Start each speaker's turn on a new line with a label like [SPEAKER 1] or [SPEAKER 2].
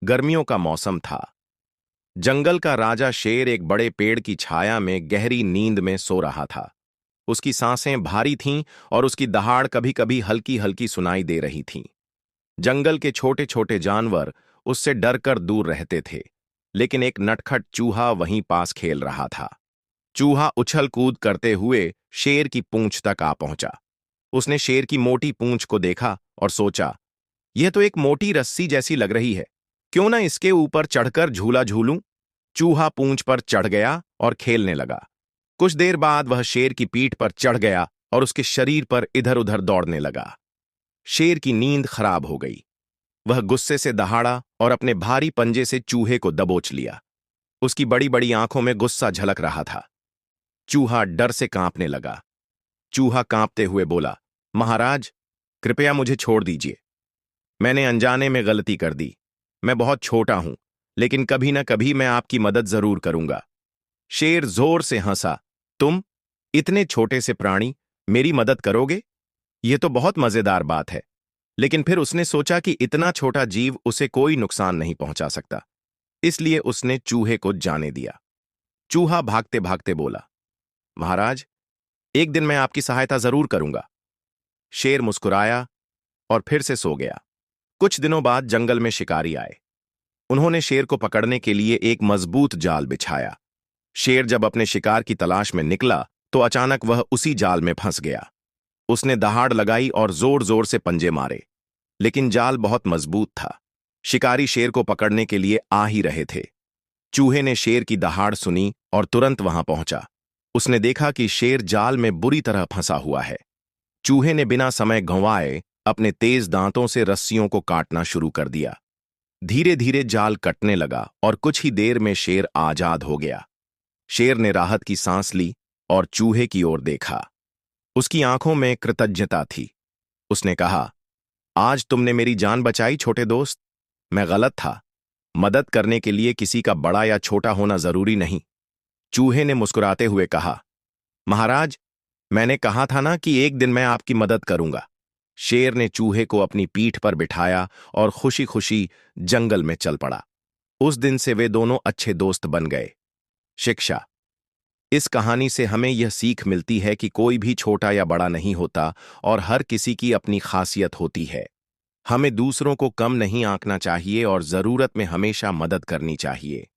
[SPEAKER 1] गर्मियों का मौसम था। जंगल का राजा शेर एक बड़े पेड़ की छाया में गहरी नींद में सो रहा था। उसकी सांसें भारी थीं और उसकी दहाड़ कभी कभी हल्की हल्की सुनाई दे रही थीं। जंगल के छोटे छोटे जानवर उससे डरकर दूर रहते थे, लेकिन एक नटखट चूहा वहीं पास खेल रहा था। चूहा उछल कूद करते हुए शेर की पूंछ तक आ पहुंचा। उसने शेर की मोटी पूंछ को देखा और सोचा, यह तो एक मोटी रस्सी जैसी लग रही है, क्यों ना इसके ऊपर चढ़कर झूला झूलूं। चूहा पूंछ पर चढ़ गया और खेलने लगा। कुछ देर बाद वह शेर की पीठ पर चढ़ गया और उसके शरीर पर इधर उधर दौड़ने लगा। शेर की नींद खराब हो गई। वह गुस्से से दहाड़ा और अपने भारी पंजे से चूहे को दबोच लिया। उसकी बड़ी बड़ी आंखों में गुस्सा झलक रहा था। चूहा डर से कांपने लगा। चूहा कांपते हुए बोला, महाराज, कृपया मुझे छोड़ दीजिए। मैंने अनजाने में गलती कर दी। मैं बहुत छोटा हूं, लेकिन कभी ना कभी मैं आपकी मदद जरूर करूंगा। शेर जोर से हंसा, तुम, इतने छोटे से प्राणी, मेरी मदद करोगे? यह तो बहुत मजेदार बात है। लेकिन फिर उसने सोचा कि इतना छोटा जीव उसे कोई नुकसान नहीं पहुंचा सकता, इसलिए उसने चूहे को जाने दिया। चूहा भागते भागते बोला, महाराज, एक दिन मैं आपकी सहायता जरूर करूंगा। शेर मुस्कुराया और फिर से सो गया। कुछ दिनों बाद जंगल में शिकारी आए। उन्होंने शेर को पकड़ने के लिए एक मजबूत जाल बिछाया। शेर जब अपने शिकार की तलाश में निकला तो अचानक वह उसी जाल में फंस गया। उसने दहाड़ लगाई और जोर जोर से पंजे मारे, लेकिन जाल बहुत मजबूत था। शिकारी शेर को पकड़ने के लिए आ ही रहे थे। चूहे ने शेर की दहाड़ सुनी और तुरंत वहां पहुंचा। उसने देखा कि शेर जाल में बुरी तरह फंसा हुआ है। चूहे ने बिना समय गंवाए अपने तेज दांतों से रस्सियों को काटना शुरू कर दिया। धीरे धीरे जाल कटने लगा और कुछ ही देर में शेर आजाद हो गया। शेर ने राहत की सांस ली और चूहे की ओर देखा। उसकी आंखों में कृतज्ञता थी। उसने कहा, आज तुमने मेरी जान बचाई छोटे दोस्त। मैं गलत था। मदद करने के लिए किसी का बड़ा या छोटा होना जरूरी नहीं। चूहे ने मुस्कुराते हुए कहा, महाराज, मैंने कहा था ना कि एक दिन मैं आपकी मदद करूंगा। शेर ने चूहे को अपनी पीठ पर बिठाया और खुशी खुशी जंगल में चल पड़ा। उस दिन से वे दोनों अच्छे दोस्त बन गए। शिक्षा। इस कहानी से हमें यह सीख मिलती है कि कोई भी छोटा या बड़ा नहीं होता और हर किसी की अपनी खासियत होती है। हमें दूसरों को कम नहीं आंकना चाहिए और जरूरत में हमेशा मदद करनी चाहिए।